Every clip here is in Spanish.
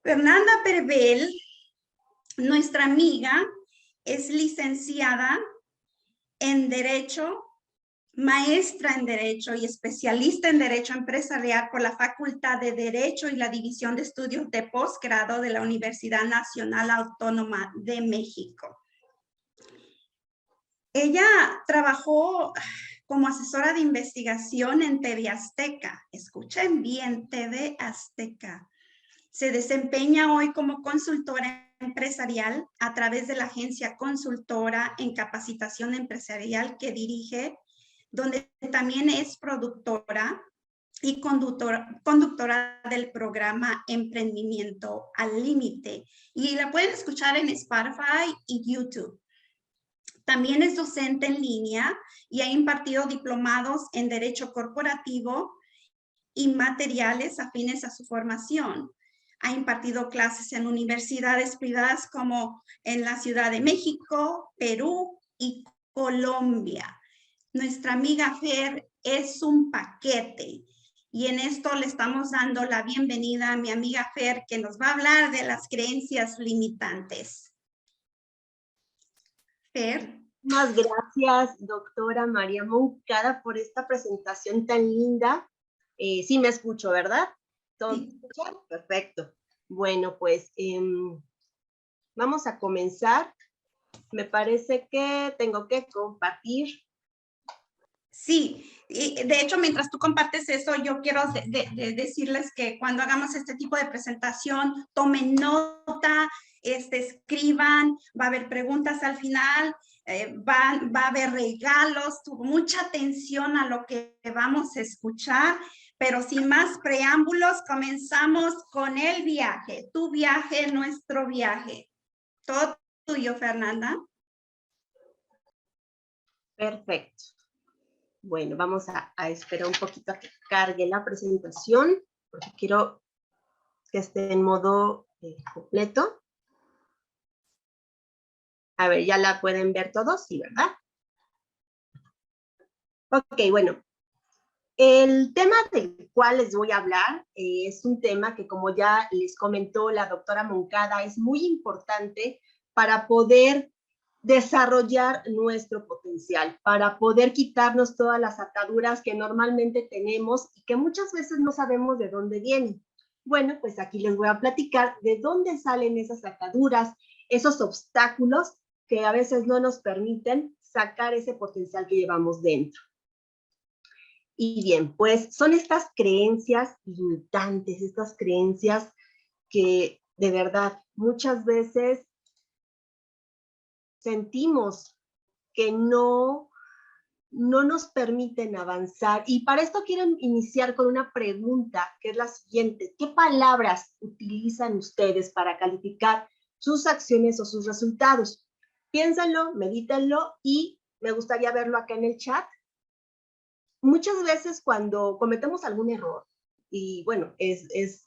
Fernanda Pervel, nuestra amiga, es licenciada en Derecho, maestra en Derecho y especialista en Derecho Empresarial por la Facultad de Derecho y la División de Estudios de Posgrado de la Universidad Nacional Autónoma de México. Ella trabajó como asesora de investigación en TV Azteca. Escuchen bien, TV Azteca. Se desempeña hoy como consultora empresarial a través de la agencia consultora en capacitación empresarial que dirige, donde también es productora y conductora del programa Emprendimiento al Límite. Y la pueden escuchar en Spotify y YouTube. También es docente en línea y ha impartido diplomados en Derecho Corporativo y materiales afines a su formación. Ha impartido clases en universidades privadas como en la Ciudad de México, Perú y Colombia. Nuestra amiga Fer es un paquete y en esto le estamos dando la bienvenida a mi amiga Fer, que nos va a hablar de las creencias limitantes. Fer. Muchas gracias, doctora María Moncada, por esta presentación tan linda. Sí me escucho, ¿verdad? ¿Todo Sí. Perfecto. Bueno, pues vamos a comenzar. Me parece que tengo que compartir. Sí, y de hecho, mientras tú compartes eso, yo quiero decirles que cuando hagamos este tipo de presentación, tomen nota, escriban, va a haber preguntas al final, va a haber regalos, mucha atención a lo que vamos a escuchar, pero sin más preámbulos, comenzamos con el viaje, tu viaje, nuestro viaje. Todo tuyo, Fernanda. Perfecto. Bueno, vamos a esperar un poquito a que cargue la presentación, porque quiero que esté en modo completo. A ver, ¿ya la pueden ver todos? Sí, ¿verdad? Ok, bueno. El tema del cual les voy a hablar es un tema que, como ya les comentó la doctora Moncada, es muy importante para poder desarrollar nuestro potencial, para poder quitarnos todas las ataduras que normalmente tenemos y que muchas veces no sabemos de dónde vienen. Bueno, pues aquí les voy a platicar de dónde salen esas ataduras, esos obstáculos que a veces no nos permiten sacar ese potencial que llevamos dentro. Y bien, pues son estas creencias limitantes, estas creencias que de verdad muchas veces sentimos que no nos permiten avanzar. Y para esto quiero iniciar con una pregunta, que es la siguiente. ¿Qué palabras utilizan ustedes para calificar sus acciones o sus resultados? Piénsenlo, medítenlo y me gustaría verlo acá en el chat. Muchas veces cuando cometemos algún error, y bueno, es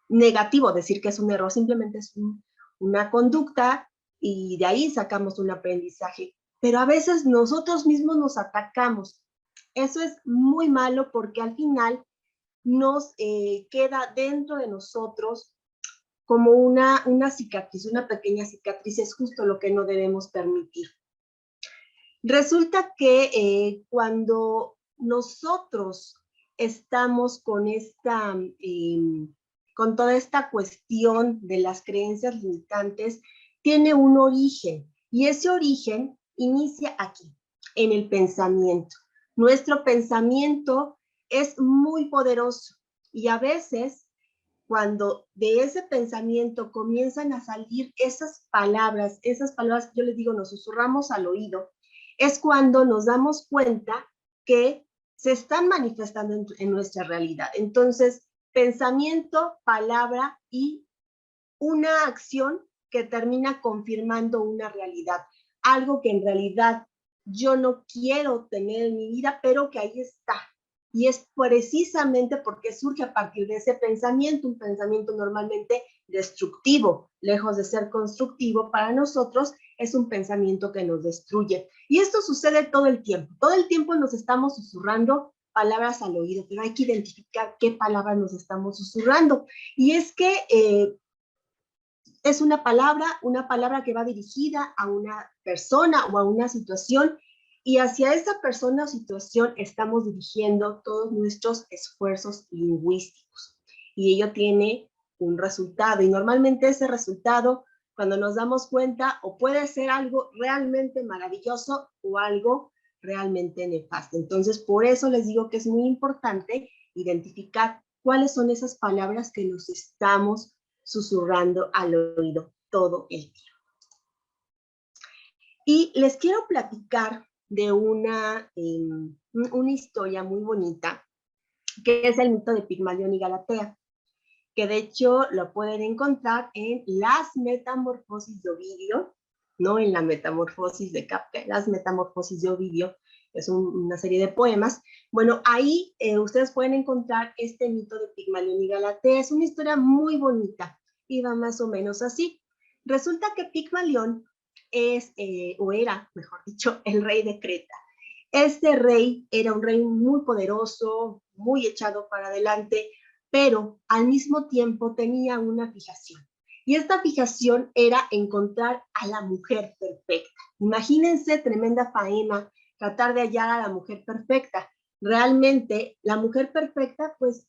negativo decir que es un error, simplemente es una conducta y de ahí sacamos un aprendizaje, pero a veces nosotros mismos nos atacamos. Eso es muy malo porque al final nos queda dentro de nosotros como una cicatriz, una pequeña cicatriz, es justo lo que no debemos permitir. Resulta que cuando nosotros estamos con con toda esta cuestión de las creencias limitantes, tiene un origen, y ese origen inicia aquí, en el pensamiento. Nuestro pensamiento es muy poderoso, y a veces, cuando de ese pensamiento comienzan a salir esas palabras que yo les digo, nos susurramos al oído, es cuando nos damos cuenta que se están manifestando en nuestra realidad. Entonces, pensamiento, palabra y una acción que termina confirmando una realidad, algo que en realidad yo no quiero tener en mi vida, pero que ahí está. Y es precisamente porque surge a partir de ese pensamiento, un pensamiento normalmente destructivo, lejos de ser constructivo para nosotros, es un pensamiento que nos destruye. Y esto sucede todo el tiempo nos estamos susurrando palabras al oído, pero hay que identificar qué palabras nos estamos susurrando. Y es que es una palabra que va dirigida a una persona o a una situación, y hacia esa persona o situación estamos dirigiendo todos nuestros esfuerzos lingüísticos. Y ello tiene un resultado, y normalmente ese resultado, cuando nos damos cuenta, o puede ser algo realmente maravilloso o algo realmente nefasto. Entonces, por eso les digo que es muy importante identificar cuáles son esas palabras que nos estamos susurrando al oído todo el tiempo. Y les quiero platicar de una historia muy bonita, que es el mito de Pigmalión y Galatea, que de hecho lo pueden encontrar en Las Metamorfosis de Ovidio, no en la Metamorfosis de Kafka, Las Metamorfosis de Ovidio, es una serie de poemas. Bueno, ahí ustedes pueden encontrar este mito de Pigmalión y Galatea. Es una historia muy bonita y va más o menos así. Resulta que Pigmalión es, o era, mejor dicho, el rey de Creta. Este rey era un rey muy poderoso, muy echado para adelante, pero al mismo tiempo tenía una fijación. Y esta fijación era encontrar a la mujer perfecta. Imagínense, tremenda faena, tratar de hallar a la mujer perfecta. Realmente, la mujer perfecta, pues,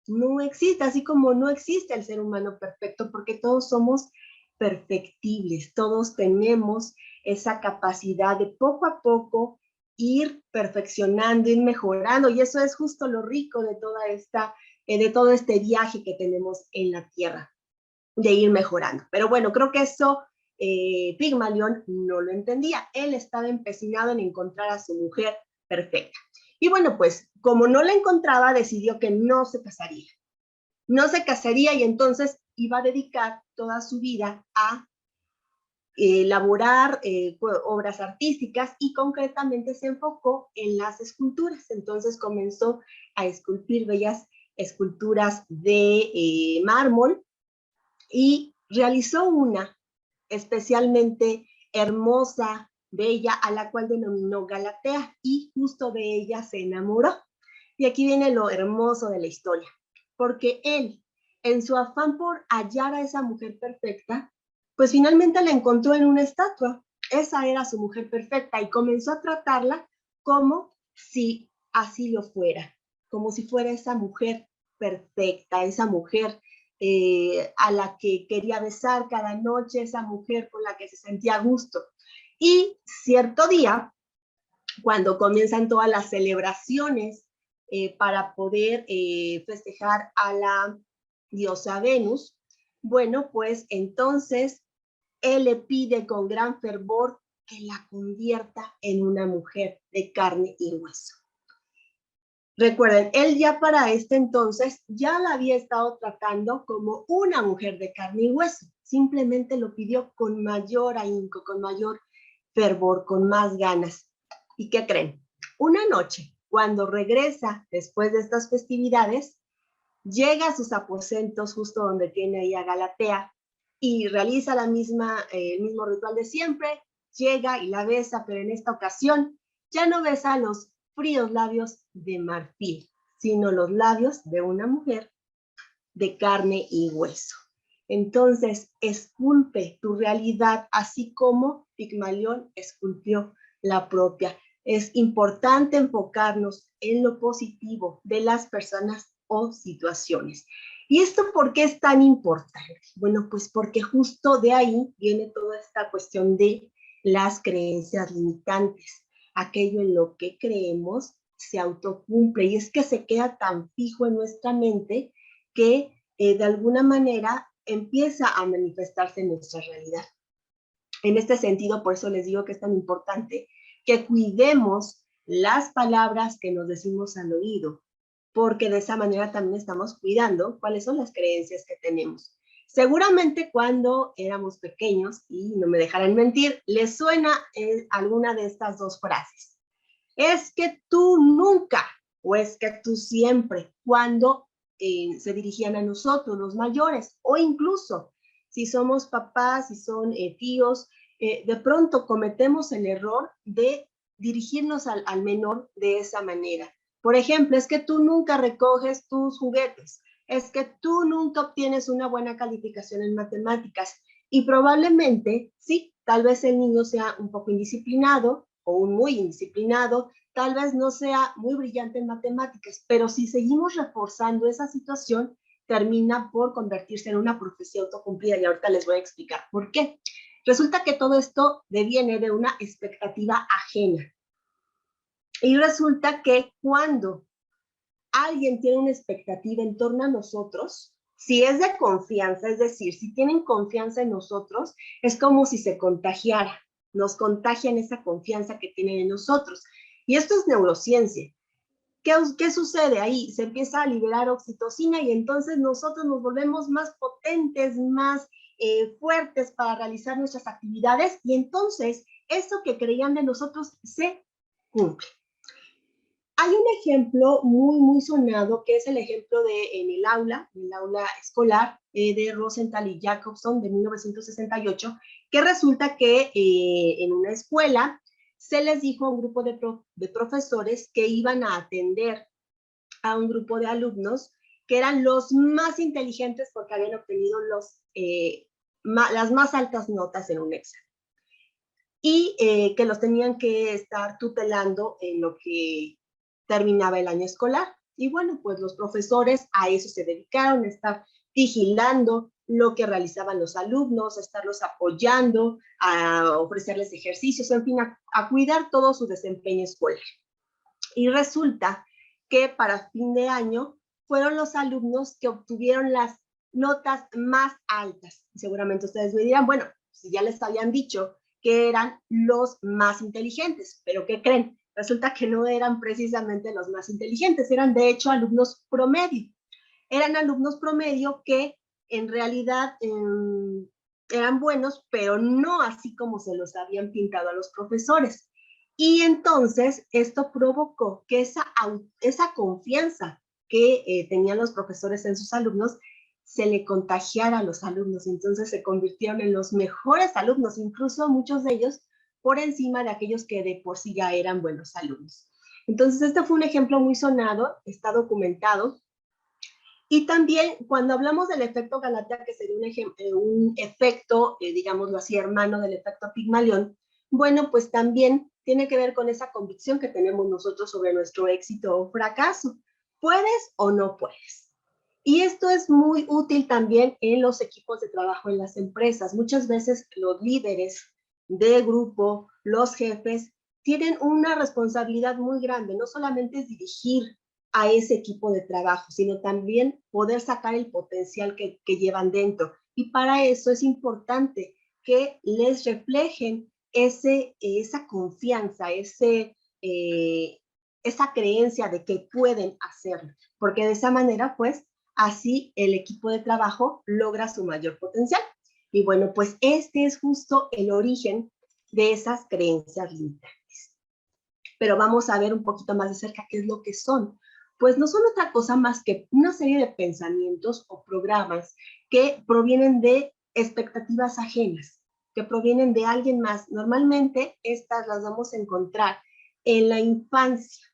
no existe, así como no existe el ser humano perfecto, porque todos somos perfectibles, todos tenemos esa capacidad de poco a poco ir perfeccionando, ir mejorando, y eso es justo lo rico de de todo este viaje que tenemos en la Tierra, de ir mejorando. Pero bueno, creo que eso Pigmalión no lo entendía. Él estaba empecinado en encontrar a su mujer perfecta. Y bueno, pues como no la encontraba, decidió que no se casaría. No se casaría, y entonces iba a dedicar toda su vida a elaborar obras artísticas, y concretamente se enfocó en las esculturas. Entonces comenzó a esculpir bellas esculturas de mármol, y realizó una especialmente hermosa, bella, a la cual denominó Galatea, y justo de ella se enamoró. Y aquí viene lo hermoso de la historia, porque él, en su afán por hallar a esa mujer perfecta, pues finalmente la encontró en una estatua. Esa era su mujer perfecta, y comenzó a tratarla como si así lo fuera, como si fuera esa mujer perfecta, esa mujer a la que quería besar cada noche, esa mujer con la que se sentía a gusto. Y cierto día, cuando comienzan todas las celebraciones para poder festejar a la diosa Venus, bueno, pues entonces él le pide con gran fervor que la convierta en una mujer de carne y hueso. Recuerden, él ya para este entonces ya la había estado tratando como una mujer de carne y hueso. Simplemente lo pidió con mayor ahínco, con mayor fervor, con más ganas. ¿Y qué creen? Una noche, cuando regresa después de estas festividades, llega a sus aposentos justo donde tiene ahí a Galatea y realiza el mismo ritual de siempre. Llega y la besa, pero en esta ocasión ya no besa los fríos labios de marfil, sino los labios de una mujer de carne y hueso. Entonces, esculpe tu realidad, así como Pigmalión esculpió la propia. Es importante enfocarnos en lo positivo de las personas o situaciones. ¿Y esto por qué es tan importante? Bueno, pues porque justo de ahí viene toda esta cuestión de las creencias limitantes. Aquello en lo que creemos se autocumple, y es que se queda tan fijo en nuestra mente que de alguna manera empieza a manifestarse en nuestra realidad. En este sentido, por eso les digo que es tan importante que cuidemos las palabras que nos decimos al oído, porque de esa manera también estamos cuidando cuáles son las creencias que tenemos. Seguramente cuando éramos pequeños, y no me dejarán mentir, les suena alguna de estas dos frases. Es que tú nunca, o es que tú siempre, cuando se dirigían a nosotros, los mayores, o incluso si somos papás, si son tíos, de pronto cometemos el error de dirigirnos al menor de esa manera. Por ejemplo, es que tú nunca recoges tus juguetes. es que tú nunca obtienes una buena calificación en matemáticas. Y probablemente, sí, tal vez el niño sea un poco indisciplinado o un muy indisciplinado, tal vez no sea muy brillante en matemáticas, pero si seguimos reforzando esa situación, termina por convertirse en una profecía autocumplida y ahorita les voy a explicar por qué. Resulta que todo esto deviene de una expectativa ajena. Y resulta que cuando alguien tiene una expectativa en torno a nosotros, si es de confianza, es decir, si tienen confianza en nosotros, es como si se contagiara, nos contagian esa confianza que tienen en nosotros. Y esto es neurociencia. ¿Qué sucede ahí? Se empieza a liberar oxitocina y entonces nosotros nos volvemos más potentes, más fuertes para realizar nuestras actividades y entonces eso que creían de nosotros se cumple. Hay un ejemplo muy sonado que es el ejemplo en el aula escolar de Rosenthal y Jacobson de 1968, que resulta que en una escuela se les dijo a un grupo de profesores que iban a atender a un grupo de alumnos que eran los más inteligentes porque habían obtenido las más altas notas en un examen y que los tenían que estar tutelando en lo que terminaba el año escolar. Y bueno, pues los profesores a eso se dedicaron, a estar vigilando lo que realizaban los alumnos, a estarlos apoyando, a ofrecerles ejercicios, en fin, a cuidar todo su desempeño escolar. Y resulta que para fin de año fueron los alumnos que obtuvieron las notas más altas. Seguramente ustedes me dirán, bueno, si ya les habían dicho que eran los más inteligentes, pero ¿qué creen? Resulta que no eran precisamente los más inteligentes, eran de hecho alumnos promedio. Eran alumnos promedio que en realidad eran buenos, pero no así como se los habían pintado a los profesores. Y entonces esto provocó que esa confianza que tenían los profesores en sus alumnos se le contagiara a los alumnos. Entonces se convirtieron en los mejores alumnos, incluso muchos de ellos por encima de aquellos que de por sí ya eran buenos alumnos. Entonces este fue un ejemplo muy sonado, está documentado. Y también cuando hablamos del efecto Galatea, que sería un efecto, digámoslo así, hermano del efecto Pigmalión, bueno, pues también tiene que ver con esa convicción que tenemos nosotros sobre nuestro éxito o fracaso. ¿Puedes o no puedes? Y esto es muy útil también en los equipos de trabajo en las empresas. Muchas veces los líderes de grupo, los jefes, tienen una responsabilidad muy grande. No solamente es dirigir a ese equipo de trabajo, sino también poder sacar el potencial que llevan dentro. Y para eso es importante que les reflejen esa confianza, esa creencia de que pueden hacerlo, porque de esa manera, pues, así el equipo de trabajo logra su mayor potencial. Y bueno, pues este es justo el origen de esas creencias limitantes. Pero vamos a ver un poquito más de cerca qué es lo que son. Pues no son otra cosa más que una serie de pensamientos o programas que provienen de expectativas ajenas, que provienen de alguien más. Normalmente estas las vamos a encontrar en la infancia.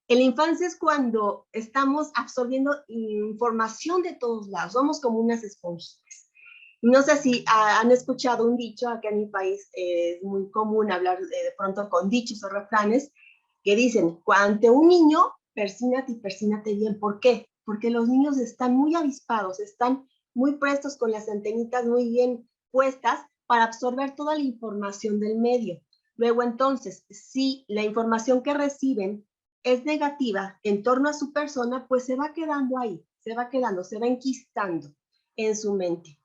En la infancia es cuando estamos absorbiendo información de todos lados, somos como unas esponjitas. No sé si han escuchado un dicho, acá en mi país es muy común hablar de pronto con dichos o refranes que dicen, ante un niño, persínate y persínate bien. ¿Por qué? Porque los niños están muy avispados, están muy prestos con las antenitas muy bien puestas para absorber toda la información del medio. Luego entonces, si la información que reciben es negativa en torno a su persona, pues se va quedando ahí, se va enquistando en su mente.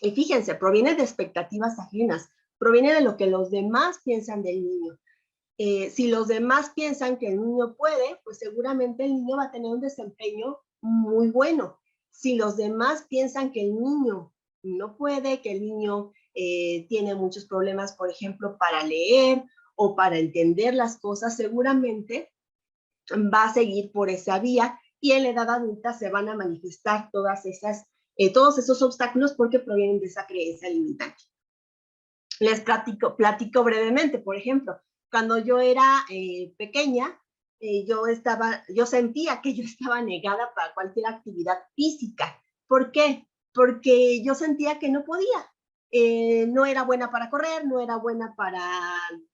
Y fíjense, proviene de expectativas ajenas, proviene de lo que los demás piensan del niño. Si los demás piensan que el niño puede, pues seguramente el niño va a tener un desempeño muy bueno. Si los demás piensan que el niño no puede, que el niño tiene muchos problemas, por ejemplo, para leer o para entender las cosas, seguramente va a seguir por esa vía y en la edad adulta se van a manifestar todos esos obstáculos porque provienen de esa creencia limitante. Les platico brevemente, por ejemplo, cuando yo era pequeña, yo sentía que yo estaba negada para cualquier actividad física. ¿Por qué? Porque yo sentía que no podía. No era buena para correr, no era buena para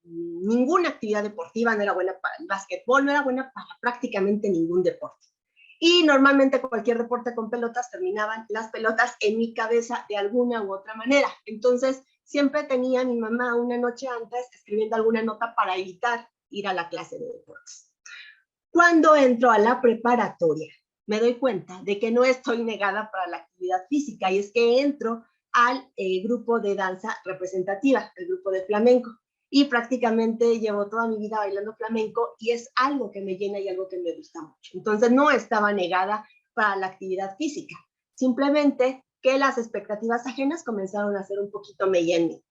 ninguna actividad deportiva, no era buena para el básquetbol, no era buena para prácticamente ningún deporte. Y normalmente cualquier deporte con pelotas terminaban las pelotas en mi cabeza de alguna u otra manera. Entonces, siempre tenía a mi mamá una noche antes escribiendo alguna nota para evitar ir a la clase de deportes. Cuando entro a la preparatoria, me doy cuenta de que no estoy negada para la actividad física, y es que entro al grupo de danza representativa, el grupo de flamenco, y prácticamente llevo toda mi vida bailando flamenco y es algo que me llena y algo que me gusta mucho. Entonces no estaba negada para la actividad física, simplemente que las expectativas ajenas comenzaron a ser un poquito mella en mí.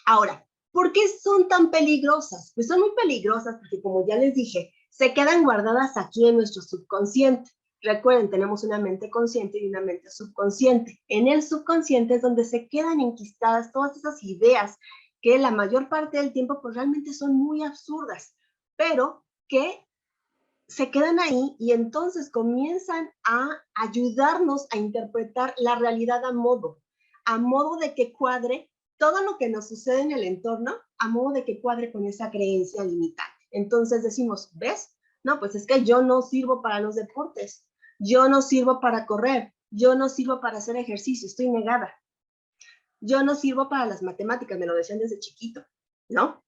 Ahora, ¿por qué son tan peligrosas? Pues son muy peligrosas porque, como ya les dije, se quedan guardadas aquí en nuestro subconsciente. Recuerden, tenemos una mente consciente y una mente subconsciente. En el subconsciente es donde se quedan enquistadas todas esas ideas que la mayor parte del tiempo pues realmente son muy absurdas, pero que se quedan ahí y entonces comienzan a ayudarnos a interpretar la realidad a modo de que cuadre todo lo que nos sucede en el entorno, a modo de que cuadre con esa creencia limitante. Entonces decimos, ¿ves? No, pues es que yo no sirvo para los deportes, yo no sirvo para correr, yo no sirvo para hacer ejercicio, estoy negada. Yo no sirvo para las matemáticas, me lo decían desde chiquito, ¿no?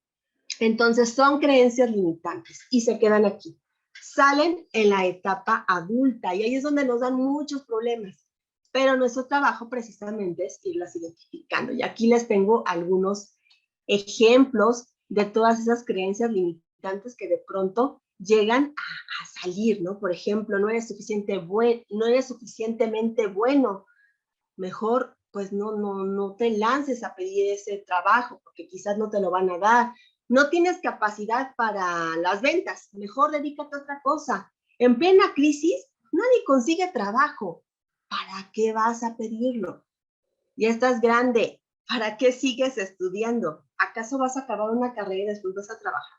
Entonces son creencias limitantes y se quedan aquí. Salen en la etapa adulta y ahí es donde nos dan muchos problemas. Pero nuestro trabajo precisamente es irlas identificando. Y aquí les tengo algunos ejemplos de todas esas creencias limitantes que de pronto llegan a salir, ¿no? Por ejemplo, no eres suficientemente bueno. Mejor pues no te lances a pedir ese trabajo porque quizás no te lo van a dar. No tienes capacidad para las ventas, mejor dedícate a otra cosa. En plena crisis, nadie consigue trabajo. ¿Para qué vas a pedirlo? Ya estás grande, ¿para qué sigues estudiando? ¿Acaso vas a acabar una carrera y después vas a trabajar?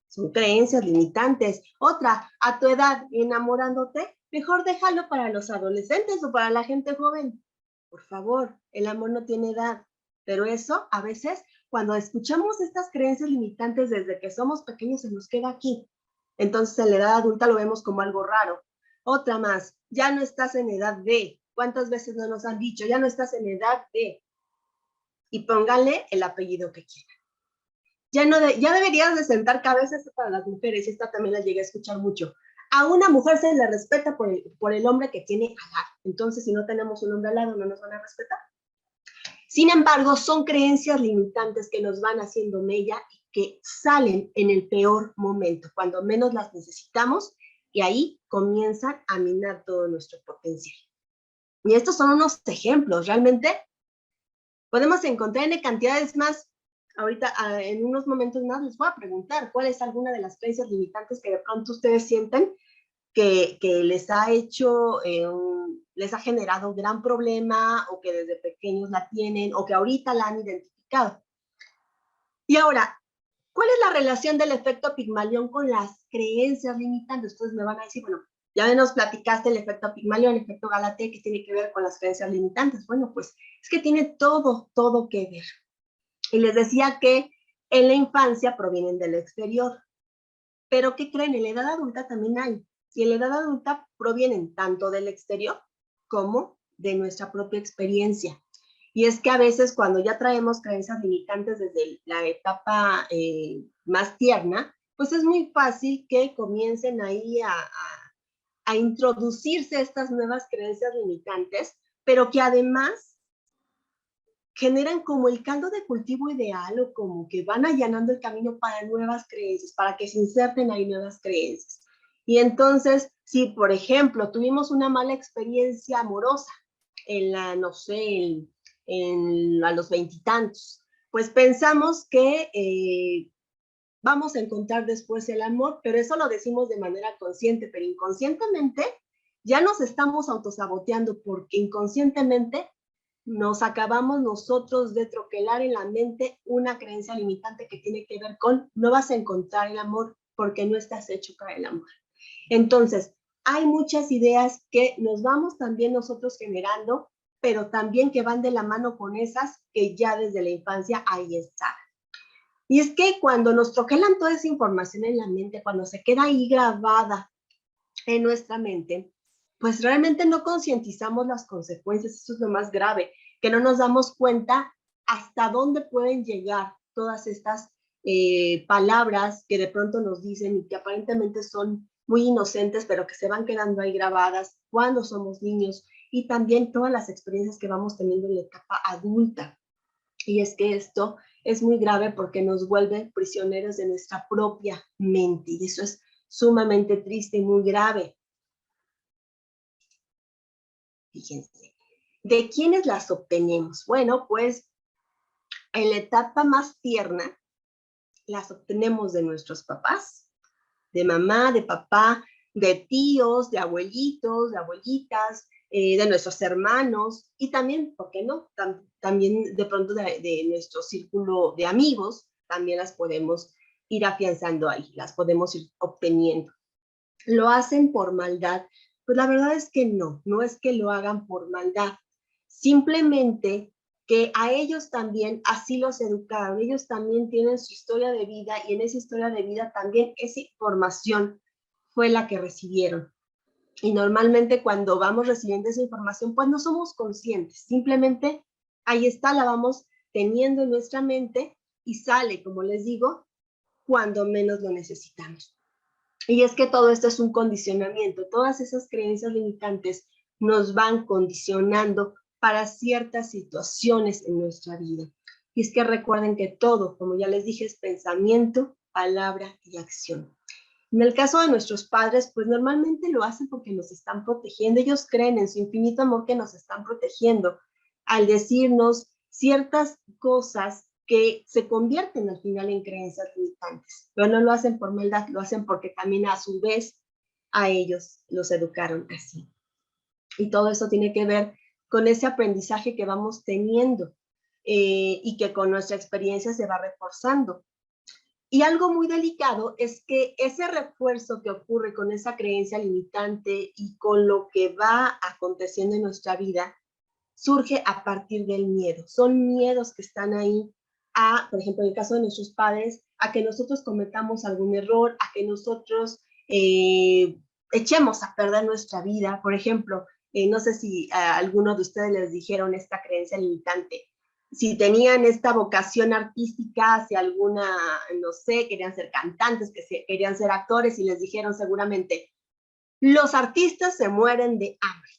Son creencias limitantes. Otra, a tu edad, enamorándote, mejor déjalo para los adolescentes o para la gente joven. Por favor, el amor no tiene edad. Pero eso, a veces, cuando escuchamos estas creencias limitantes desde que somos pequeños, se nos queda aquí. Entonces, en la edad adulta lo vemos como algo raro. Otra más, ya no estás en edad de. ¿Cuántas veces no nos han dicho? Ya no estás en edad de. Y pónganle el apellido que quieran. Ya deberías de sentar cabezas para las mujeres, y esta también la llegué a escuchar mucho. A una mujer se le respeta por el hombre que tiene al lado. Entonces, si no tenemos un hombre al lado, no nos van a respetar. Sin embargo, son creencias limitantes que nos van haciendo mella y que salen en el peor momento, cuando menos las necesitamos, y ahí comienzan a minar todo nuestro potencial. Y estos son unos ejemplos. Realmente podemos encontrar en cantidades más. Ahorita, en unos momentos más, les voy a preguntar cuál es alguna de las creencias limitantes que de pronto ustedes sienten que les ha hecho, les ha generado un gran problema, o que desde pequeños la tienen, o que ahorita la han identificado. Y ahora, ¿cuál es la relación del efecto Pigmalión con las creencias limitantes? Ustedes me van a decir, bueno, ya nos platicaste el efecto Pigmalión, el efecto Galateo, que tiene que ver con las creencias limitantes. Bueno, pues es que tiene todo que ver. Y les decía que en la infancia provienen del exterior. Pero ¿qué creen? En la edad adulta también hay. Y en la edad adulta provienen tanto del exterior como de nuestra propia experiencia. Y es que a veces cuando ya traemos creencias limitantes desde la etapa más tierna, pues es muy fácil que comiencen ahí a introducirse estas nuevas creencias limitantes, pero que además generan como el caldo de cultivo ideal, o como que van allanando el camino para nuevas creencias, para que se inserten ahí nuevas creencias. Y entonces, si por ejemplo tuvimos una mala experiencia amorosa en la, no sé, a los 20 y tantos, pues pensamos que vamos a encontrar después el amor, pero eso lo decimos de manera consciente, pero inconscientemente ya nos estamos autosaboteando, porque inconscientemente nos acabamos nosotros de troquelar en la mente una creencia limitante que tiene que ver con no vas a encontrar el amor, porque no estás hecho para el amor. Entonces, hay muchas ideas que nos vamos también nosotros generando, pero también que van de la mano con esas que ya desde la infancia ahí están. Y es que cuando nos troquelan toda esa información en la mente, cuando se queda ahí grabada en nuestra mente, pues realmente no concientizamos las consecuencias. Eso es lo más grave, que no nos damos cuenta hasta dónde pueden llegar todas estas palabras que de pronto nos dicen y que aparentemente son muy inocentes, pero que se van quedando ahí grabadas cuando somos niños, y también todas las experiencias que vamos teniendo en la etapa adulta. Y es que esto es muy grave porque nos vuelve prisioneros de nuestra propia mente, y eso es sumamente triste y muy grave. Fíjense, ¿de quiénes las obtenemos? Bueno, pues en la etapa más tierna las obtenemos de nuestros papás, de mamá, de papá, de tíos, de abuelitos, de abuelitas, de nuestros hermanos, y también, ¿por qué no? También de pronto de nuestro círculo de amigos, también las podemos ir afianzando ahí, las podemos ir obteniendo. ¿Lo hacen por maldad? Pues la verdad es que no, no es que lo hagan por maldad, simplemente que a ellos también así los educaron, ellos también tienen su historia de vida, y en esa historia de vida también esa información fue la que recibieron. Y normalmente cuando vamos recibiendo esa información, pues no somos conscientes, simplemente ahí está, la vamos teniendo en nuestra mente y sale, como les digo, cuando menos lo necesitamos. Y es que todo esto es un condicionamiento, todas esas creencias limitantes nos van condicionando para ciertas situaciones en nuestra vida. Y es que recuerden que todo, como ya les dije, es pensamiento, palabra y acción. En el caso de nuestros padres, pues normalmente lo hacen porque nos están protegiendo. Ellos creen en su infinito amor que nos están protegiendo al decirnos ciertas cosas que se convierten al final en creencias limitantes. Pero no lo hacen por maldad, lo hacen porque también a su vez a ellos los educaron así. Y todo eso tiene que ver con ese aprendizaje que vamos teniendo y que con nuestra experiencia se va reforzando. Y algo muy delicado es que ese refuerzo que ocurre con esa creencia limitante y con lo que va aconteciendo en nuestra vida surge a partir del miedo. Son miedos que están ahí a, por ejemplo, en el caso de nuestros padres, a que nosotros cometamos algún error, a que nosotros echemos a perder nuestra vida. Por ejemplo, no sé si a alguno de ustedes les dijeron esta creencia limitante. Si tenían esta vocación artística, si alguna, no sé, querían ser cantantes, querían ser actores, y les dijeron seguramente, los artistas se mueren de hambre.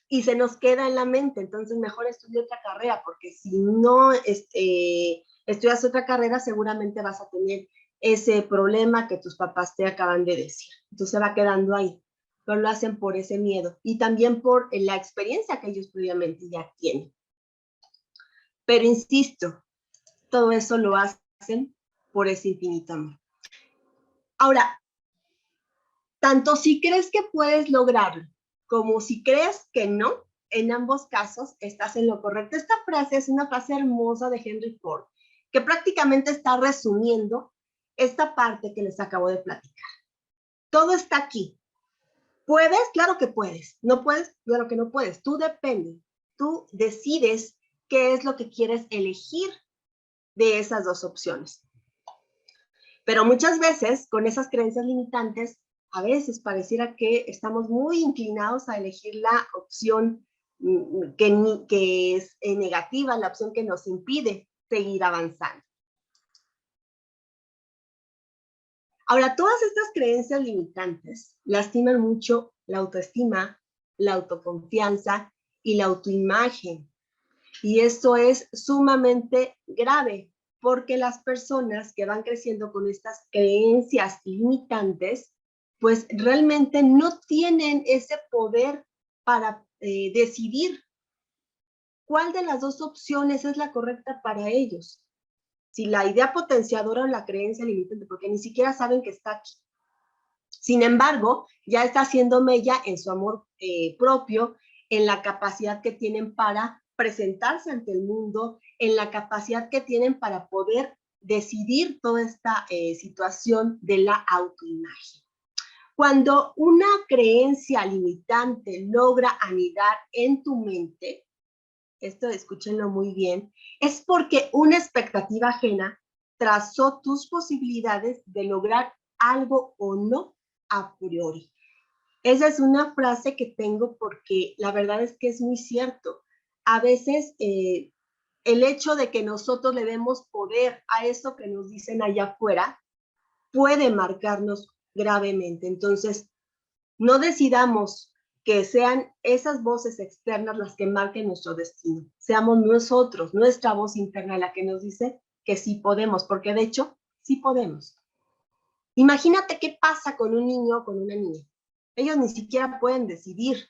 Y se nos queda en la mente, entonces mejor estudia otra carrera, porque si no estudias otra carrera, seguramente vas a tener ese problema que tus papás te acaban de decir. Entonces se va quedando ahí, pero lo hacen por ese miedo y también por la experiencia que ellos previamente ya tienen. Pero insisto, todo eso lo hacen por ese infinito amor. Ahora, tanto si crees que puedes lograrlo, como si crees que no, en ambos casos estás en lo correcto. Esta frase es una frase hermosa de Henry Ford, que prácticamente está resumiendo esta parte que les acabo de platicar. Todo está aquí. ¿Puedes? Claro que puedes. ¿No puedes? Claro que no puedes. Tú depende. Tú decides qué es lo que quieres elegir de esas dos opciones. Pero muchas veces, con esas creencias limitantes, a veces pareciera que estamos muy inclinados a elegir la opción que es negativa, la opción que nos impide seguir avanzando. Ahora, todas estas creencias limitantes lastiman mucho la autoestima, la autoconfianza y la autoimagen. Y esto es sumamente grave, porque las personas que van creciendo con estas creencias limitantes, pues realmente no tienen ese poder para decidir cuál de las dos opciones es la correcta para ellos. Si la idea potenciadora o la creencia limitante, porque ni siquiera saben que está aquí. Sin embargo, ya está haciendo mella en su amor propio, en la capacidad que tienen para presentarse ante el mundo, en la capacidad que tienen para poder decidir toda esta situación de la autoimagen. Cuando una creencia limitante logra anidar en tu mente, esto escúchenlo muy bien, es porque una expectativa ajena trazó tus posibilidades de lograr algo o no a priori. Esa es una frase que tengo porque la verdad es que es muy cierto. A veces el hecho de que nosotros le demos poder a eso que nos dicen allá afuera puede marcarnos gravemente. Entonces, no decidamos que sean esas voces externas las que marquen nuestro destino. Seamos nosotros, nuestra voz interna la que nos dice que sí podemos, porque de hecho, sí podemos. Imagínate qué pasa con un niño o con una niña. Ellos ni siquiera pueden decidir,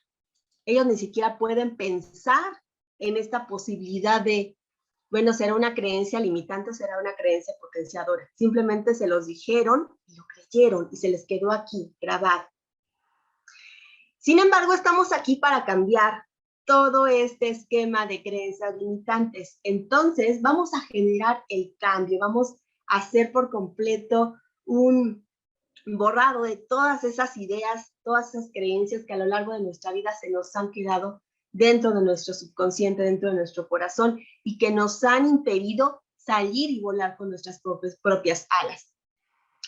ellos ni siquiera pueden pensar en esta posibilidad de, bueno, será una creencia limitante o será una creencia potenciadora. Simplemente se los dijeron y lo creyeron y se les quedó aquí grabado. Sin embargo, estamos aquí para cambiar todo este esquema de creencias limitantes. Entonces, vamos a generar el cambio, vamos a hacer por completo un borrado de todas esas ideas, todas esas creencias que a lo largo de nuestra vida se nos han quedado dentro de nuestro subconsciente, dentro de nuestro corazón y que nos han impedido salir y volar con nuestras propias alas.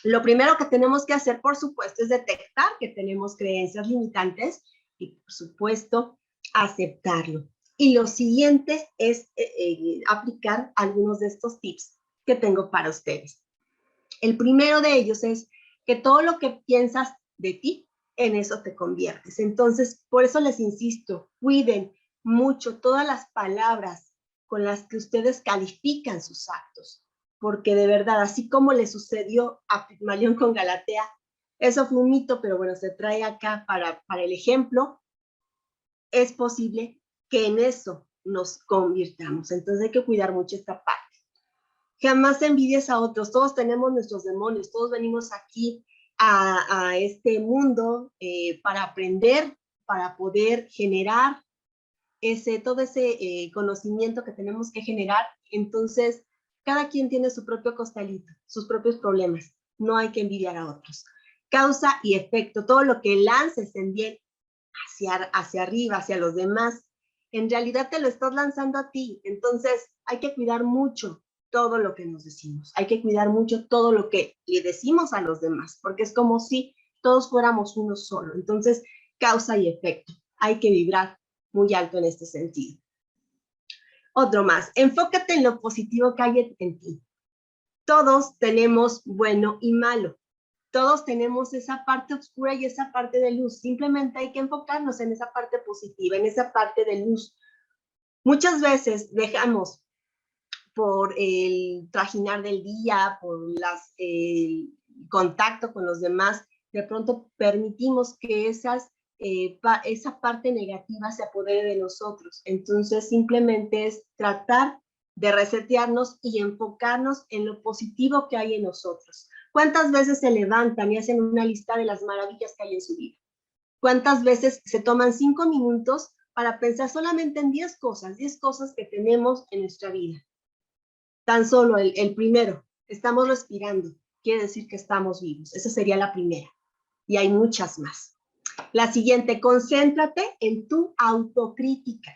Lo primero que tenemos que hacer, por supuesto, es detectar que tenemos creencias limitantes y, por supuesto, aceptarlo. Y lo siguiente es aplicar algunos de estos tips que tengo para ustedes. El primero de ellos es que todo lo que piensas de ti, en eso te conviertes. Entonces, por eso les insisto, cuiden mucho todas las palabras con las que ustedes califican sus actos, porque de verdad, así como le sucedió a Pigmalión con Galatea, eso fue un mito, pero bueno, se trae acá para el ejemplo, es posible que en eso nos convirtamos. Entonces hay que cuidar mucho esta parte. Jamás envidies a otros, todos tenemos nuestros demonios, todos venimos aquí a este mundo para aprender, para poder generar todo ese conocimiento que tenemos que generar. Entonces, cada quien tiene su propio costalito, sus propios problemas, no hay que envidiar a otros. Causa y efecto, todo lo que lances en bien hacia arriba, hacia los demás, en realidad te lo estás lanzando a ti. Entonces, hay que cuidar mucho todo lo que nos decimos. Hay que cuidar mucho todo lo que le decimos a los demás, porque es como si todos fuéramos uno solo. Entonces, causa y efecto. Hay que vibrar muy alto en este sentido. Otro más, enfócate en lo positivo que hay en ti. Todos tenemos bueno y malo. Todos tenemos esa parte oscura y esa parte de luz. Simplemente hay que enfocarnos en esa parte positiva, en esa parte de luz. Muchas veces dejamos por el trajinar del día, por el contacto con los demás, de pronto permitimos que esa parte negativa se apodere de nosotros. Entonces, simplemente es tratar de resetearnos y enfocarnos en lo positivo que hay en nosotros. ¿Cuántas veces se levantan y hacen una lista de las maravillas que hay en su vida? ¿Cuántas veces se toman 5 minutos para pensar solamente en 10 cosas que tenemos en nuestra vida? Tan solo el primero, estamos respirando, quiere decir que estamos vivos. Esa sería la primera. Y hay muchas más. La siguiente, concéntrate en tu autocrítica.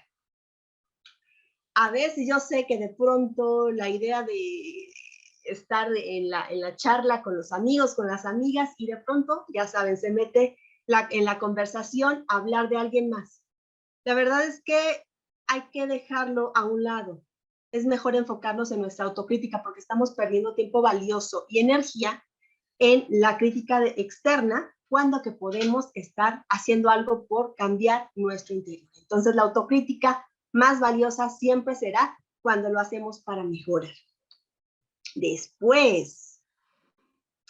A veces yo sé que de pronto la idea de estar en la charla con los amigos, con las amigas, y de pronto, ya saben, se mete en la conversación a hablar de alguien más. La verdad es que hay que dejarlo a un lado. Es mejor enfocarnos en nuestra autocrítica porque estamos perdiendo tiempo valioso y energía en la crítica externa cuando que podemos estar haciendo algo por cambiar nuestro interior. Entonces, la autocrítica más valiosa siempre será cuando lo hacemos para mejorar. Después,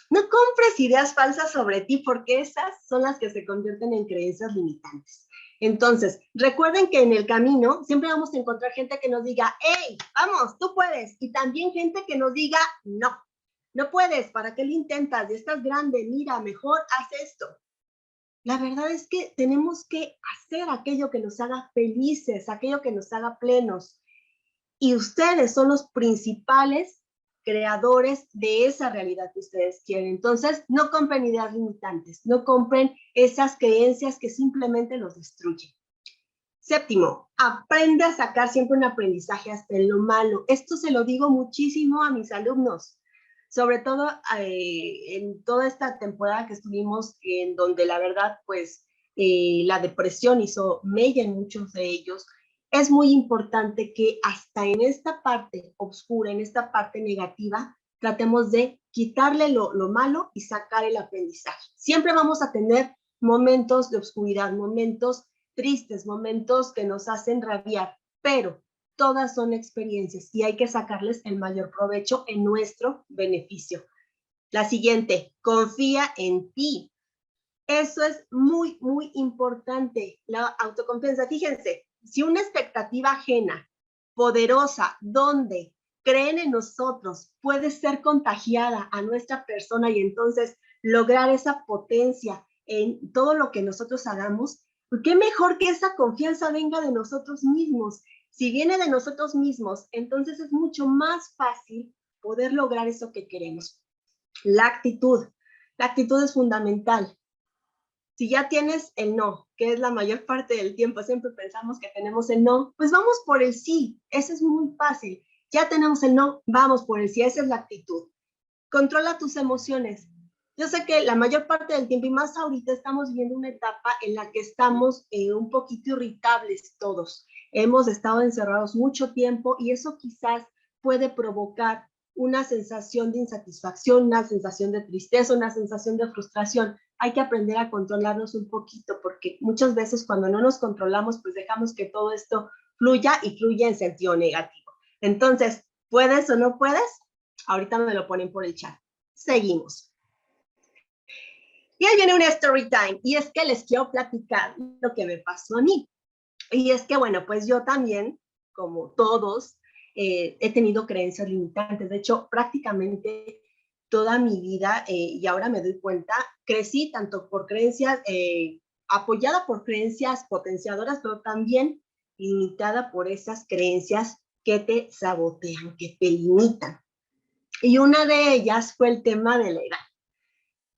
no compres ideas falsas sobre ti porque esas son las que se convierten en creencias limitantes. Entonces, recuerden que en el camino siempre vamos a encontrar gente que nos diga, hey, vamos, tú puedes. Y también gente que nos diga, no, no puedes, ¿para qué lo intentas? Ya estás grande, mira, mejor haz esto. La verdad es que tenemos que hacer aquello que nos haga felices, aquello que nos haga plenos. Y ustedes son los principales creadores de esa realidad que ustedes quieren. Entonces, no compren ideas limitantes, no compren esas creencias que simplemente los destruyen. Séptimo, aprende a sacar siempre un aprendizaje hasta en lo malo. Esto se lo digo muchísimo a mis alumnos, sobre todo en toda esta temporada que estuvimos, en donde la verdad, pues, la depresión hizo mella en muchos de ellos. Es muy importante que hasta en esta parte oscura, en esta parte negativa, tratemos de quitarle lo malo y sacar el aprendizaje. Siempre vamos a tener momentos de oscuridad, momentos tristes, momentos que nos hacen rabiar, pero todas son experiencias y hay que sacarles el mayor provecho en nuestro beneficio. La siguiente, confía en ti. Eso es muy, muy importante, la autoconfianza. Fíjense, si una expectativa ajena, poderosa, donde creen en nosotros, puede ser contagiada a nuestra persona y entonces lograr esa potencia en todo lo que nosotros hagamos, ¿qué mejor que esa confianza venga de nosotros mismos? Si viene de nosotros mismos, entonces es mucho más fácil poder lograr eso que queremos. La actitud es fundamental. Si ya tienes el no, que es la mayor parte del tiempo, siempre pensamos que tenemos el no, pues vamos por el sí. Eso es muy fácil. Ya tenemos el no, vamos por el sí. Esa es la actitud. Controla tus emociones. Yo sé que la mayor parte del tiempo, y más ahorita, estamos viviendo una etapa en la que estamos un poquito irritables todos. Hemos estado encerrados mucho tiempo y eso quizás puede provocar una sensación de insatisfacción, una sensación de tristeza, una sensación de frustración. Hay que aprender a controlarnos un poquito porque muchas veces cuando no nos controlamos, pues dejamos que todo esto fluya y fluya en sentido negativo. Entonces, ¿puedes o no puedes? Ahorita me lo ponen por el chat. Seguimos. Y ahí viene una story time, y es que les quiero platicar lo que me pasó a mí. Y es que, bueno, pues yo también, como todos, he tenido creencias limitantes. De hecho, prácticamente toda mi vida, y ahora me doy cuenta, crecí tanto por creencias, apoyada por creencias potenciadoras, pero también limitada por esas creencias que te sabotean, que te limitan. Y una de ellas fue el tema de la edad.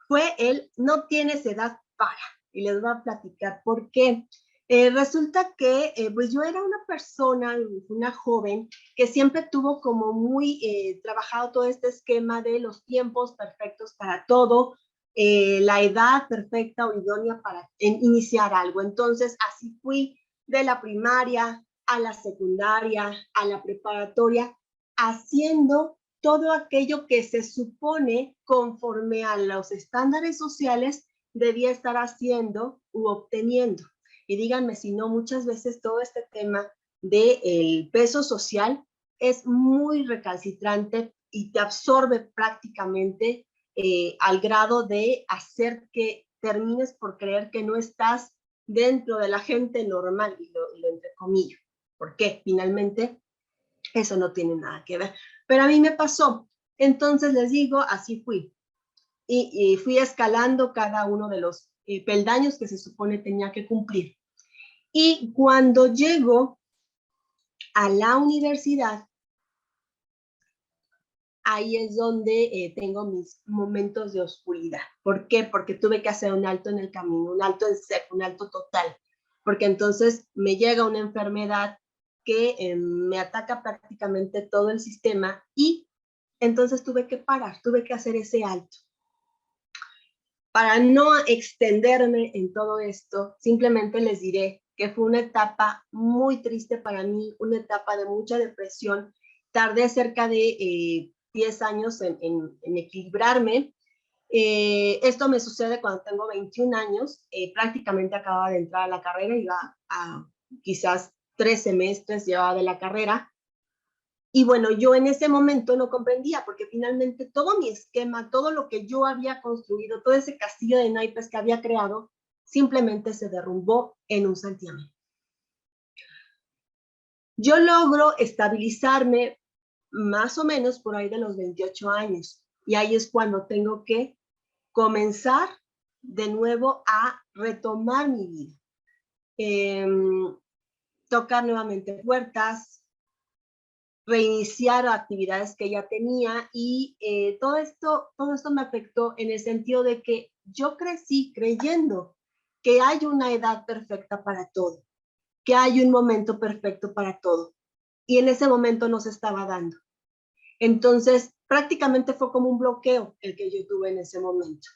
Fue el no tienes edad para. Y les voy a platicar por qué. Resulta que pues yo era una persona, una joven, que siempre tuvo como muy trabajado todo este esquema de los tiempos perfectos para todo, la edad perfecta o idónea para iniciar algo. Entonces así fui de la primaria a la secundaria, a la preparatoria, haciendo todo aquello que se supone conforme a los estándares sociales debía estar haciendo u obteniendo. Y díganme si no, muchas veces todo este tema del peso social es muy recalcitrante y te absorbe prácticamente al grado de hacer que termines por creer que no estás dentro de la gente normal, y lo entrecomillo, porque finalmente eso no tiene nada que ver. Pero a mí me pasó. Entonces les digo, así fui. Y fui escalando cada uno de los peldaños que se supone tenía que cumplir. Y cuando llego a la universidad, ahí es donde tengo mis momentos de oscuridad. ¿Por qué? Porque tuve que hacer un alto en el camino, un alto en seco, un alto total. Porque entonces me llega una enfermedad que me ataca prácticamente todo el sistema y entonces tuve que parar, tuve que hacer ese alto. Para no extenderme en todo esto, simplemente les diré que fue una etapa muy triste para mí, una etapa de mucha depresión. Tardé cerca de 10 años en equilibrarme. Esto me sucede cuando tengo 21 años, prácticamente acababa de entrar a la carrera, iba a quizás 3 semestres llevaba de la carrera. Y bueno, yo en ese momento no comprendía, porque finalmente todo mi esquema, todo lo que yo había construido, todo ese castillo de naipes que había creado, simplemente se derrumbó en un santiamén. Yo logro estabilizarme más o menos por ahí de los 28 años. Y ahí es cuando tengo que comenzar de nuevo a retomar mi vida. Tocar nuevamente puertas, reiniciar actividades que ya tenía y todo esto me afectó en el sentido de que yo crecí creyendo que hay una edad perfecta para todo, que hay un momento perfecto para todo, y en ese momento no se estaba dando. Entonces, prácticamente fue como un bloqueo el que yo tuve en ese momento.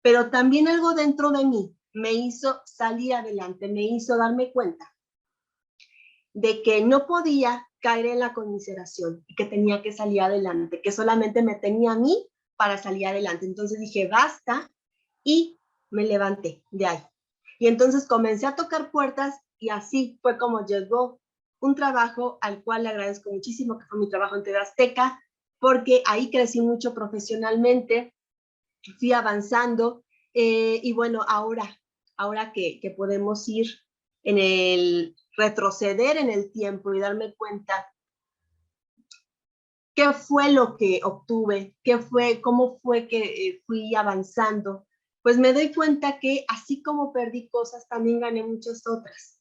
Pero también algo dentro de mí me hizo salir adelante, me hizo darme cuenta de que no podía caer en la conmiseración y que tenía que salir adelante, que solamente me tenía a mí para salir adelante. Entonces dije, basta, y me levanté de ahí. Y entonces comencé a tocar puertas y así fue como llegó un trabajo al cual le agradezco muchísimo, que fue mi trabajo en TV Azteca, porque ahí crecí mucho profesionalmente, fui avanzando y bueno, ahora que podemos ir en el retroceder en el tiempo y darme cuenta qué fue lo que obtuve, cómo fue que fui avanzando, pues me doy cuenta que así como perdí cosas, también gané muchas otras.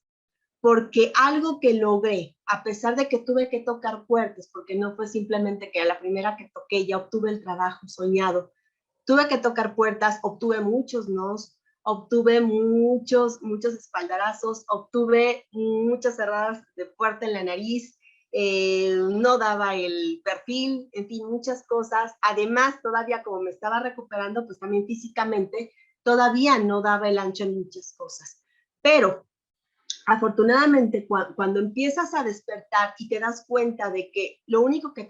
Porque algo que logré, a pesar de que tuve que tocar puertas, porque no fue simplemente que a la primera que toqué ya obtuve el trabajo soñado, tuve que tocar puertas, obtuve muchos nos, obtuve muchos espaldarazos, obtuve muchas cerradas de puerta en la nariz, no daba el perfil, en fin, muchas cosas. Además, todavía como me estaba recuperando, pues también físicamente, todavía no daba el ancho en muchas cosas. Pero afortunadamente, cuando empiezas a despertar y te das cuenta de que lo único que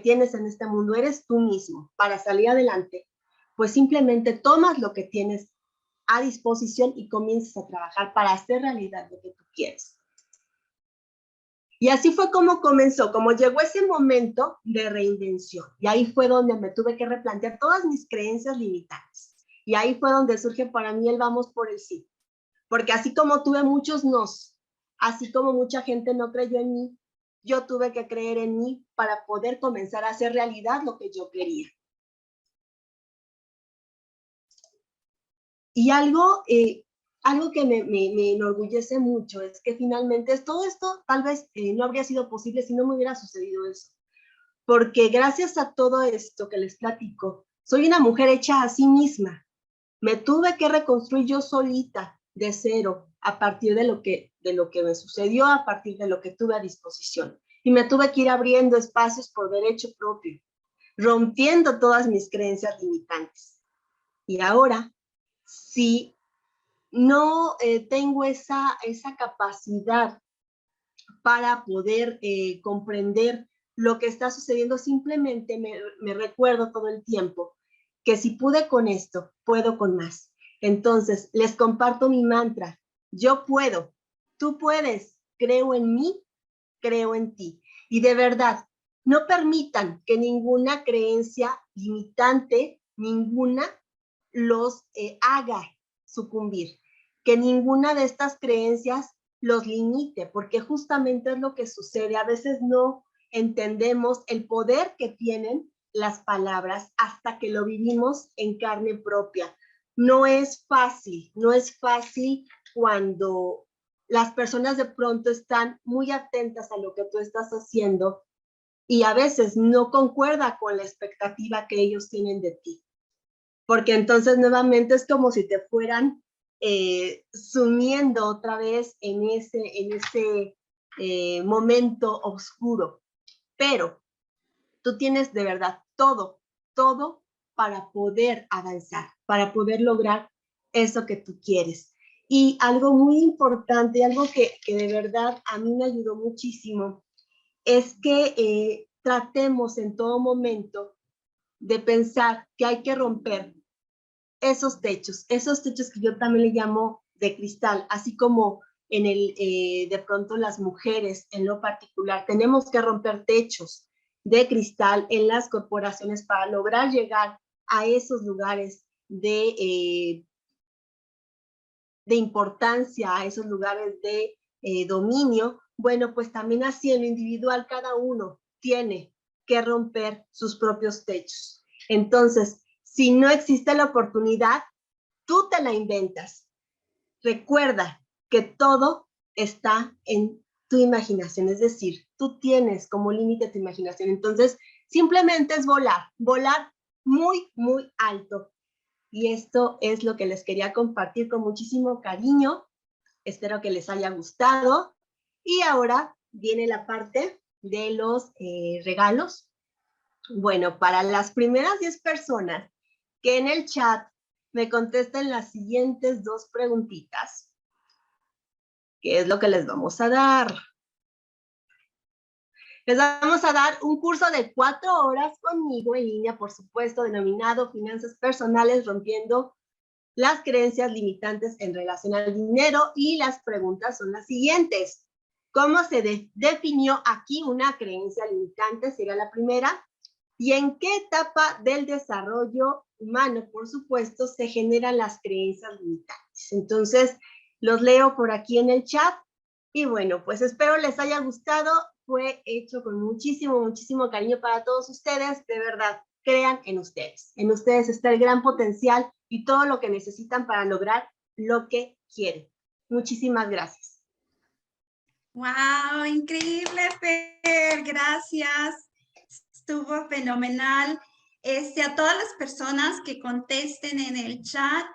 tienes en este mundo eres tú mismo para salir adelante, pues simplemente tomas lo que tienes a disposición y comienzas a trabajar para hacer realidad lo que tú quieres. Y así fue como comenzó, como llegó ese momento de reinvención. Y ahí fue donde me tuve que replantear todas mis creencias limitantes. Y ahí fue donde surge para mí el vamos por el sí. Porque así como tuve muchos nos, así como mucha gente no creyó en mí, yo tuve que creer en mí para poder comenzar a hacer realidad lo que yo quería. Y algo que me enorgullece mucho es que finalmente todo esto tal vez no habría sido posible si no me hubiera sucedido eso. Porque gracias a todo esto que les platico, soy una mujer hecha a sí misma. Me tuve que reconstruir yo solita, de cero, a partir de lo que me sucedió, a partir de lo que tuve a disposición. Y me tuve que ir abriendo espacios por derecho propio, rompiendo todas mis creencias limitantes. Y ahora, si no tengo esa capacidad para poder comprender lo que está sucediendo, simplemente me recuerdo todo el tiempo que si pude con esto, puedo con más. Entonces, les comparto mi mantra: yo puedo, tú puedes, creo en mí, creo en ti. Y de verdad, no permitan que ninguna creencia limitante, ninguna, los haga sucumbir, que ninguna de estas creencias los limite, porque justamente es lo que sucede. A veces no entendemos el poder que tienen las palabras hasta que lo vivimos en carne propia. No es fácil cuando las personas de pronto están muy atentas a lo que tú estás haciendo y a veces no concuerda con la expectativa que ellos tienen de ti. Porque entonces nuevamente es como si te fueran sumiendo otra vez en ese momento oscuro. Pero tú tienes de verdad todo para poder avanzar, para poder lograr eso que tú quieres. Y algo muy importante, algo que de verdad a mí me ayudó muchísimo, es que tratemos en todo momento de pensar que hay que romper esos techos que yo también le llamo de cristal, así como de pronto las mujeres en lo particular, tenemos que romper techos de cristal en las corporaciones para lograr llegar a esos lugares de importancia, a esos lugares de dominio. Bueno, pues también así en lo individual cada uno tiene que romper sus propios techos. Entonces, si no existe la oportunidad, tú te la inventas. Recuerda que todo está en tu imaginación, es decir, tú tienes como límite tu imaginación. Entonces, simplemente es volar, volar muy, muy alto. Y esto es lo que les quería compartir con muchísimo cariño. Espero que les haya gustado. Y ahora viene la parte de los regalos. Bueno, para las primeras 10 personas que en el chat me contesten las siguientes 2 preguntitas, ¿qué es lo que les vamos a dar? Les vamos a dar un curso de 4 horas conmigo en línea, por supuesto, denominado Finanzas Personales, rompiendo las creencias limitantes en relación al dinero. Y las preguntas son las siguientes. ¿Cómo se definió aquí una creencia limitante? Sería la primera. ¿Y en qué etapa del desarrollo humano, por supuesto, se generan las creencias limitantes? Entonces, los leo por aquí en el chat. Y bueno, pues espero les haya gustado. Fue hecho con muchísimo, muchísimo cariño para todos ustedes. De verdad, crean en ustedes. En ustedes está el gran potencial y todo lo que necesitan para lograr lo que quieren. Muchísimas gracias. ¡Wow! Increíble, Fer. Gracias. Estuvo fenomenal. A todas las personas que contesten en el chat,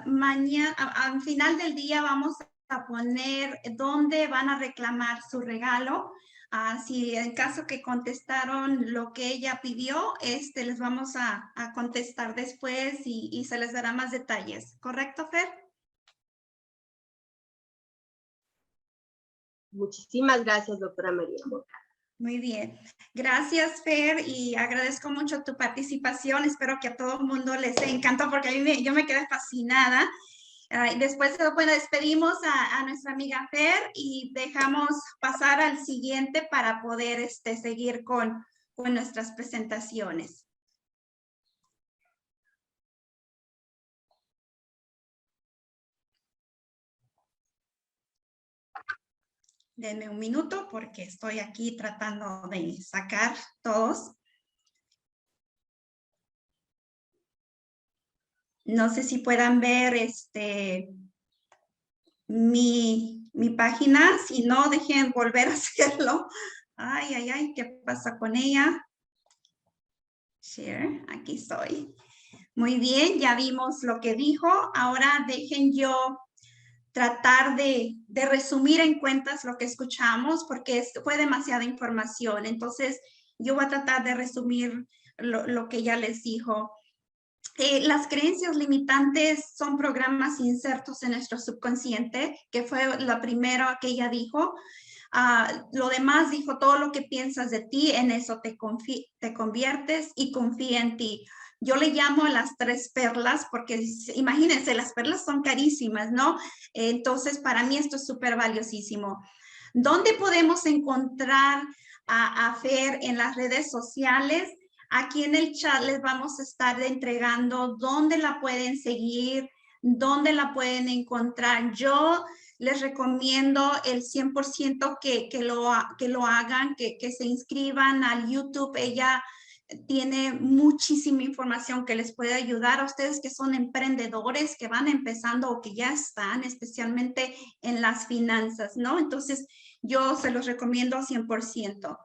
mañana, al final del día vamos a poner dónde van a reclamar su regalo. Si en caso que contestaron lo que ella pidió, les vamos a contestar después y se les dará más detalles. ¿Correcto, Fer? Muchísimas gracias, doctora María Moca. Muy bien. Gracias, Fer, y agradezco mucho tu participación. Espero que a todo el mundo les encantó porque a mí yo me quedé fascinada. Después, bueno, despedimos a nuestra amiga Fer y dejamos pasar al siguiente para poder seguir con nuestras presentaciones. Denme un minuto porque estoy aquí tratando de sacar todos. No sé si puedan ver mi página. Si no, dejen volver a hacerlo. Ay, ay, ay, ¿qué pasa con ella? Share, aquí estoy. Muy bien, ya vimos lo que dijo. Ahora dejen yo tratar de resumir en cuentas lo que escuchamos porque fue demasiada información. Entonces, yo voy a tratar de resumir lo que ella les dijo. Las creencias limitantes son programas insertos en nuestro subconsciente, que fue la primera que ella dijo. Lo demás dijo, todo lo que piensas de ti, en eso te conviertes y confía en ti. Yo le llamo a las 3 perlas porque imagínense, las perlas son carísimas, ¿no? Entonces, para mí esto es súper valiosísimo. ¿Dónde podemos encontrar a Fer en las redes sociales? Aquí en el chat les vamos a estar entregando dónde la pueden seguir, dónde la pueden encontrar. Yo les recomiendo el 100% que lo hagan, que se inscriban al YouTube. Ella tiene muchísima información que les puede ayudar a ustedes que son emprendedores, que van empezando o que ya están, especialmente en las finanzas, ¿no? Entonces, yo se los recomiendo 100%.